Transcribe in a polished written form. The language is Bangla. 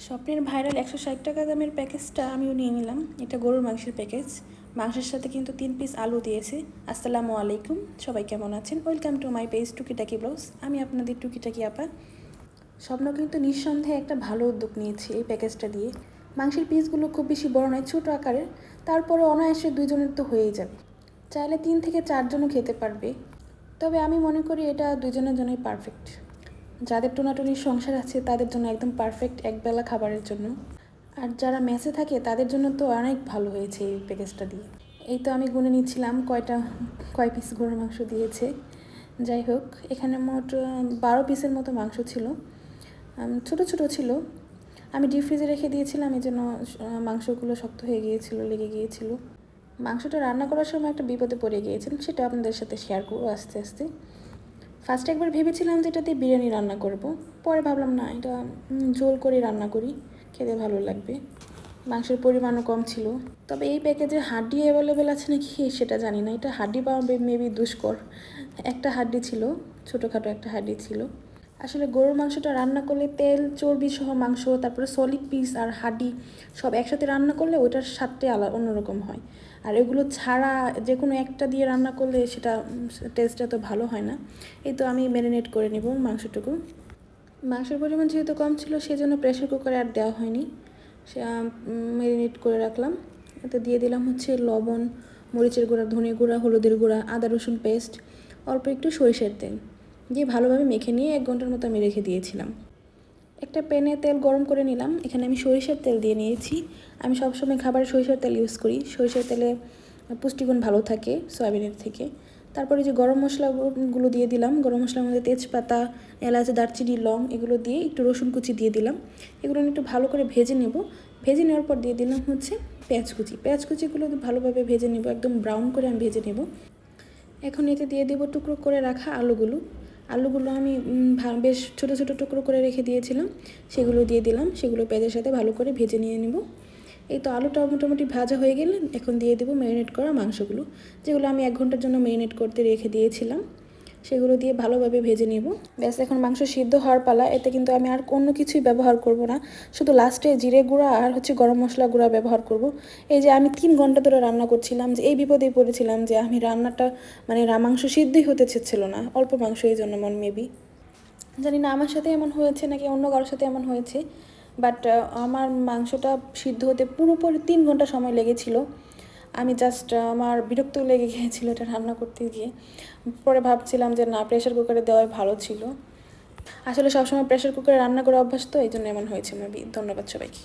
স্বপ্নের ভাইরাল 160 টাকা দামের প্যাকেজটা আমিও নিয়ে নিলাম। এটা গরুর মাংসের প্যাকেজ। মাংসের সাথে কিন্তু 3 পিস আলু দিয়েছে। আসসালামু আলাইকুম, সবাই কেমন আছেন? ওয়েলকাম টু মাই পেজ টুকিটাকি ব্লগস। আমি আপনাদের টুকিটাকি আপা। স্বপ্ন কিন্তু নিঃসন্দেহে একটা ভালো উদ্যোগ নিয়েছে এই প্যাকেজটা দিয়ে। মাংসের পিসগুলো খুব বেশি বড় নয়, ছোটো আকারের। তারপরে অনায়াসে 2 জনের তো হয়েই যাবে। চাইলে 3 থেকে 4 জনও খেতে পারবে। তবে আমি মনে করি এটা 2 জনের জন্যই পারফেক্ট। যাদের টোনাটুনির সংসার আছে তাদের জন্য একদম পারফেক্ট একবেলা খাবারের জন্য। আর যারা মেসে থাকে তাদের জন্য তো অনেক ভালো হয়েছে এই প্যাকেজটা দিয়ে। এই তো আমি গুনে নিচ্ছিলাম কয় পিস গরুর মাংস দিয়েছে। যাই হোক, এখানে মোট 12 পিসের মতো মাংস ছিল। ছোট ছোট ছিল। আমি ডিপ ফ্রিজে রেখে দিয়েছিলাম, এই জন্য মাংসগুলো শক্ত হয়ে গিয়েছিল, লেগে গিয়েছিল। মাংসটা রান্না করার সময় একটা বিপদে পড়ে গিয়েছিলাম, সেটা আপনাদের সাথে শেয়ার করবো আস্তে আস্তে। ফার্স্টে একবার ভেবেছিলাম যে এটা দিয়ে বিরিয়ানি রান্না করব। পরে ভাবলাম না, এটা ঝোল করে রান্না করি, খেতে ভালো লাগবে। মাংসের পরিমাণও কম ছিল। তবে এই প্যাকেজে হাড্ডি অ্যাভেলেবেল আছে নাকি সেটা জানি না। এটা হাড্ডি পাওয়া মেবি দুষ্কর। একটা হাড্ডি ছিল, ছোটোখাটো একটা হাড্ডি ছিল। আসলে গরুর মাংসটা রান্না করলে তেল চর্বি সহ মাংস, তারপরে সলিড পিস আর হাড্ডি সব একসাথে রান্না করলে ওইটার স্বাদটাই অন্যরকম হয়। আর এগুলো ছাড়া যে কোনো একটা দিয়ে রান্না করলে সেটা টেস্টটা তো ভালো হয় না। এই তো আমি ম্যারিনেট করে নেব মাংসটুকু। মাংসের পরিমাণ যেহেতু কম ছিল সেজন্য প্রেশার কুকারে আর দেওয়া হয়নি। সে ম্যারিনেট করে রাখলাম। এতে দিয়ে দিলাম হচ্ছে লবণ, মরিচের গুঁড়া, ধনে গুঁড়া, হলুদের গুঁড়া, আদা রসুন পেস্ট, অল্প একটু সরিষার তেল দিয়ে ভালোভাবে মেখে নিয়ে 1 ঘন্টার মতো আমি রেখে দিয়েছিলাম। একটা প্যানে তেল গরম করে নিলাম। এখানে আমি সরিষার তেল দিয়ে নিয়েছি। আমি সবসময় খাবারে সরিষার তেল ইউজ করি। সরিষার তেলে পুষ্টিগুণ ভালো থাকে সয়াবিনের থেকে। তারপরে যে গরম মশলাগুলো দিয়ে দিলাম। গরম মশলার মধ্যে তেজপাতা, এলাচ, দারচিনি, লং এগুলো দিয়ে একটু রসুন কুচি দিয়ে দিলাম। এগুলো একটু ভালো করে ভেজে নেব। ভেজে নেওয়ার পর দিয়ে দিলাম হচ্ছে পেঁয়াজ কুচি। পেঁয়াজ কুচিগুলো ভালোভাবে ভেজে নেব, একদম ব্রাউন করে আমি ভেজে নেব। এখন এতে দিয়ে দেবো টুকরো করে রাখা আলুগুলো। আলুগুলো আমি বেশ ছোটো ছোটো টুকরো করে রেখে দিয়েছিলাম, সেগুলো দিয়ে দিলাম। সেগুলো পেঁয়াজের সাথে ভালো করে ভেজে নিয়ে নেব। এই তো আলুটা মোটামুটি ভাজা হয়ে গেলে এখন দিয়ে দেবো ম্যারিনেট করা মাংসগুলো, যেগুলো আমি 1 ঘন্টার জন্য ম্যারিনেট করতে রেখে দিয়েছিলাম। সেগুলো দিয়ে ভালোভাবে ভেজে নেব। ব্যাস, এখন মাংস সিদ্ধ হওয়ার পালা। এতে কিন্তু আমি আর অন্য কিছুই ব্যবহার করব না, শুধু লাস্টে জিরে গুঁড়া আর হচ্ছে গরম মশলা গুঁড়া ব্যবহার করব। এই যে আমি 3 ঘন্টা ধরে রান্না করছিলাম, যে এই বিপদেই পড়েছিলাম যে আমি রান্নাটা মানে মাংস সিদ্ধই হতে চেয়েছিল না, অল্প মাংস, এই জন্য মেবি জানি না আমার সাথে এমন হয়েছে নাকি অন্য কারোর সাথে এমন হয়েছে। বাট আমার মাংসটা সিদ্ধ হতে পুরোপুরি 3 ঘন্টা সময় লেগেছিল। আমি জাস্ট আমার বিরক্ত লেগে গিয়েছিলো এটা রান্না করতে গিয়ে। পরে ভাবছিলাম যে না, প্রেশার কুকারে দেওয়াই ভালো ছিল। আসলে সবসময় প্রেশার কুকারে রান্না করে অভ্যাস, তো এই জন্য এমন হয়েছে মেবি। ধন্যবাদ সবাইকে।